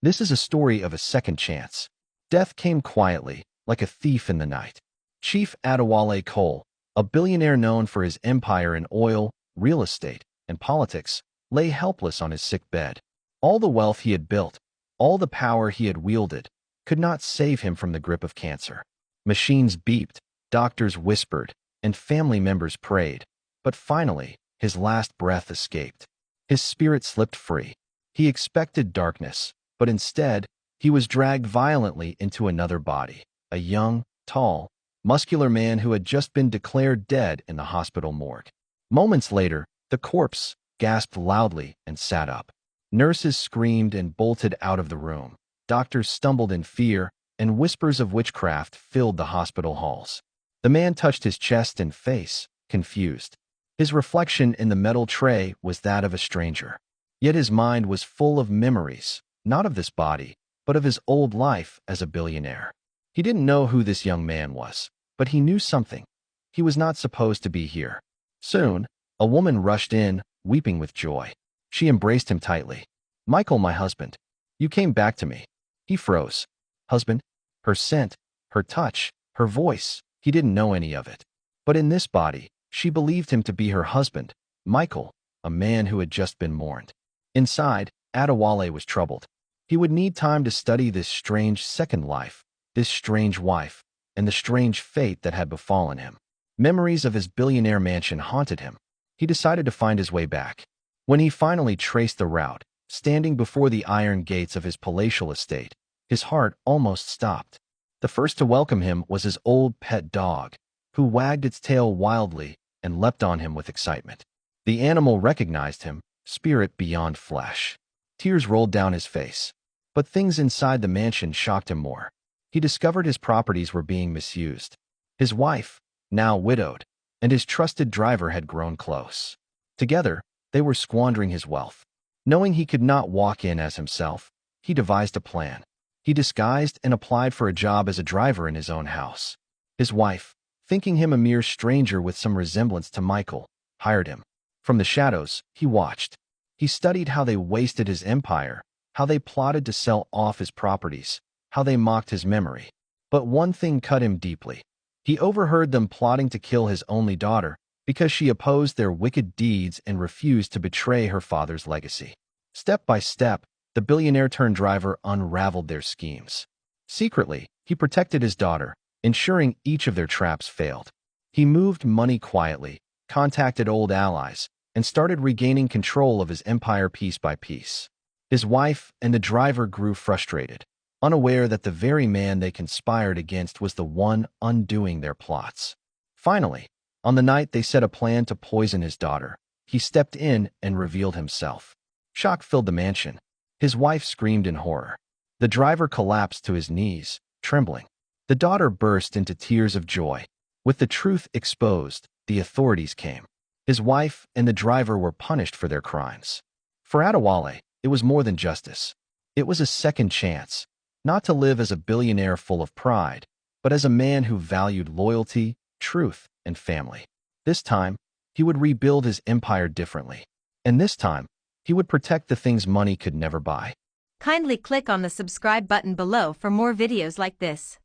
This is a story of a second chance. Death came quietly, like a thief in the night. Chief Adewale Cole, a billionaire known for his empire in oil, real estate, and politics, lay helpless on his sick bed. All the wealth he had built, all the power he had wielded, could not save him from the grip of cancer. Machines beeped, doctors whispered, and family members prayed. But finally, his last breath escaped. His spirit slipped free. He expected darkness, but instead, he was dragged violently into another body, a young, tall, muscular man who had just been declared dead in the hospital morgue. Moments later, the corpse gasped loudly and sat up. Nurses screamed and bolted out of the room. Doctors stumbled in fear, and whispers of witchcraft filled the hospital halls. The man touched his chest and face, confused. His reflection in the metal tray was that of a stranger. Yet his mind was full of memories, not of this body, but of his old life as a billionaire. He didn't know who this young man was, but he knew something. He was not supposed to be here. Soon, a woman rushed in, weeping with joy. She embraced him tightly. "Michael, my husband. You came back to me." He froze. Husband? Her scent, her touch, her voice, he didn't know any of it. But in this body, she believed him to be her husband, Michael, a man who had just been mourned. Inside, Adewale was troubled. He would need time to study this strange second life, this strange wife, and the strange fate that had befallen him. Memories of his billionaire mansion haunted him. He decided to find his way back. When he finally traced the route, standing before the iron gates of his palatial estate, his heart almost stopped. The first to welcome him was his old pet dog, who wagged its tail wildly and leapt on him with excitement. The animal recognized him, spirit beyond flesh. Tears rolled down his face. But things inside the mansion shocked him more. He discovered his properties were being misused. His wife, now widowed, and his trusted driver had grown close. Together, they were squandering his wealth. Knowing he could not walk in as himself, he devised a plan. He disguised and applied for a job as a driver in his own house. His wife, thinking him a mere stranger with some resemblance to Michael, hired him. From the shadows, he watched. He studied how they wasted his empire, how they plotted to sell off his properties, how they mocked his memory. But one thing cut him deeply. He overheard them plotting to kill his only daughter because she opposed their wicked deeds and refused to betray her father's legacy. Step by step, the billionaire-turned-driver unraveled their schemes. Secretly, he protected his daughter, ensuring each of their traps failed. He moved money quietly, contacted old allies, and started regaining control of his empire piece by piece. His wife and the driver grew frustrated, unaware that the very man they conspired against was the one undoing their plots. Finally, on the night they set a plan to poison his daughter, he stepped in and revealed himself. Shock filled the mansion. His wife screamed in horror. The driver collapsed to his knees, trembling. The daughter burst into tears of joy. With the truth exposed, the authorities came. His wife and the driver were punished for their crimes. For Adewale, it was more than justice. It was a second chance, not to live as a billionaire full of pride, but as a man who valued loyalty, truth, and family. This time, he would rebuild his empire differently. And this time, he would protect the things money could never buy. Kindly click on the subscribe button below for more videos like this.